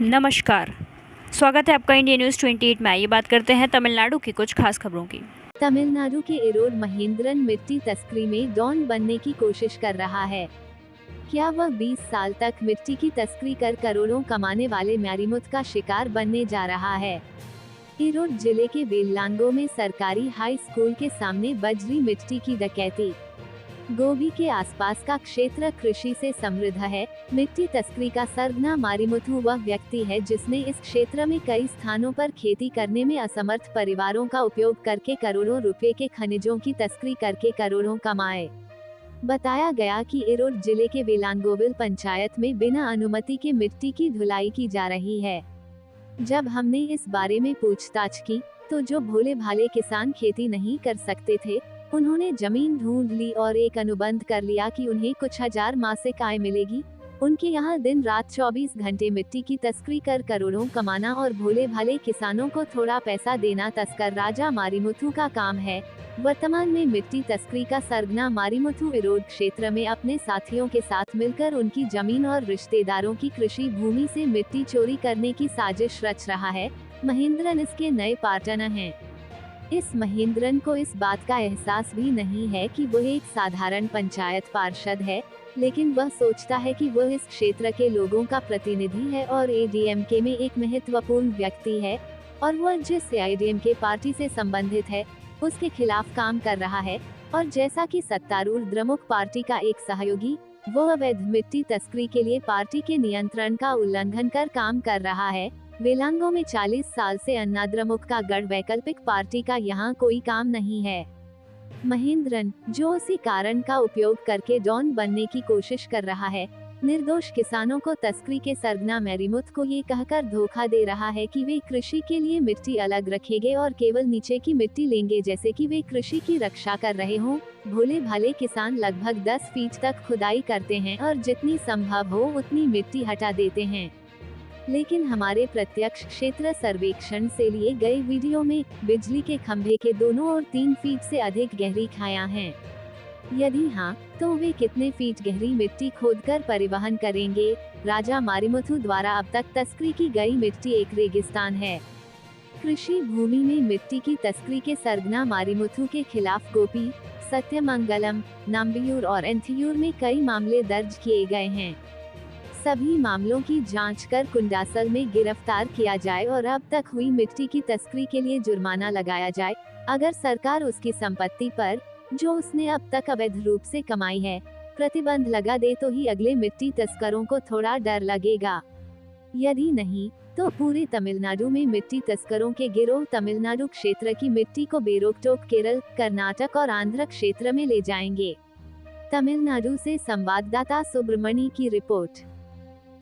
नमस्कार। स्वागत है आपका इंडिया न्यूज़ 28 में। आइए बात करते हैं तमिलनाडु की कुछ खास खबरों की। तमिलनाडु के इरोड महेंद्रन मिट्टी तस्करी में डॉन बनने की कोशिश कर रहा है। क्या वह 20 साल तक मिट्टी की तस्करी कर करोड़ों कमाने वाले मैरीमुथ का शिकार बनने जा रहा है? इरोड जिले के वेल्लांगो में सरकारी हाई स्कूल के सामने बजरी मिट्टी की डकैती। गोबी के आसपास का क्षेत्र कृषि से समृद्ध है। मिट्टी तस्करी का सरगना मारिमुथु वह व्यक्ति है जिसने इस क्षेत्र में कई स्थानों पर खेती करने में असमर्थ परिवारों का उपयोग करके करोड़ों रुपए के खनिजों की तस्करी करके करोड़ों कमाए। बताया गया कि इरोड जिले के वेलांगोविल पंचायत में बिना अनुमति के मिट्टी की धुलाई की जा रही है। जब हमने इस बारे में पूछताछ की, तो जो भोले भाले किसान खेती नहीं कर सकते थे, उन्होंने जमीन ढूंढ ली और एक अनुबंध कर लिया कि उन्हें कुछ हजार मासिक आय मिलेगी। उनके यहाँ दिन रात 24 घंटे मिट्टी की तस्करी कर करोड़ों कमाना और भोले भाले किसानों को थोड़ा पैसा देना तस्कर राजा मारिमुथु का काम है। वर्तमान में मिट्टी तस्करी का सरगना मारिमुथु इरोड क्षेत्र में अपने साथियों के साथ मिलकर उनकी जमीन और रिश्तेदारों की कृषि भूमि से मिट्टी चोरी करने की साजिश रच रहा है। महेंद्रन इसके नए पार्टनर हैं। इस महेंद्रन को इस बात का एहसास भी नहीं है कि वह एक साधारण पंचायत पार्षद है, लेकिन वह सोचता है कि वह इस क्षेत्र के लोगों का प्रतिनिधि है और एडीएमके में एक महत्वपूर्ण व्यक्ति है, और वह जिस एआईडीएमके पार्टी से संबंधित है, उसके खिलाफ काम कर रहा है। और जैसा कि सत्तारूढ़ द्रमुक पार्टी का एक सहयोगी, वह अवैध मिट्टी तस्करी के लिए पार्टी के नियंत्रण का उल्लंघन कर काम कर रहा है। वेलांगो में 40 साल से अन्ना द्रमुक का गढ़ वैकल्पिक पार्टी का यहाँ कोई काम नहीं है। महेंद्रन, जो उसी कारण का उपयोग करके डॉन बनने की कोशिश कर रहा है, निर्दोष किसानों को तस्करी के सरगना मैरीमुथ को ये कहकर धोखा दे रहा है कि वे कृषि के लिए मिट्टी अलग रखेंगे और केवल नीचे की मिट्टी लेंगे, जैसे कि वे कृषि की रक्षा कर रहे हों। भोले भाले किसान लगभग 10 फीट तक खुदाई करते हैं और जितनी संभव हो उतनी मिट्टी हटा देते हैं। लेकिन हमारे प्रत्यक्ष क्षेत्र सर्वेक्षण से लिए गए वीडियो में बिजली के खंभे के दोनों ओर 3 फीट से अधिक गहरी खायां हैं। यदि हाँ, तो वे कितने फीट गहरी मिट्टी खोदकर परिवहन करेंगे? राजा मारिमुथु द्वारा अब तक तस्करी की गई मिट्टी एक रेगिस्तान है। कृषि भूमि में मिट्टी की तस्करी के सरगना मारिमुथु के खिलाफ गोपी, सत्यमंगलम, नंबियूर और एंथियूर में कई मामले दर्ज किए गए हैं। सभी मामलों की जांच कर कुंडासल में गिरफ्तार किया जाए और अब तक हुई मिट्टी की तस्करी के लिए जुर्माना लगाया जाए। अगर सरकार उसकी संपत्ति पर, जो उसने अब तक अवैध रूप से कमाई है, प्रतिबंध लगा दे तो ही अगले मिट्टी तस्करों को थोड़ा डर लगेगा। यदि नहीं, तो पूरे तमिलनाडु में मिट्टी तस्करों के गिरोह तमिलनाडु क्षेत्र की मिट्टी को बेरोक-टोक केरल, कर्नाटक और आंध्र क्षेत्र में ले जाएंगे। तमिलनाडु से संवाददाता सुब्रमणी की रिपोर्ट।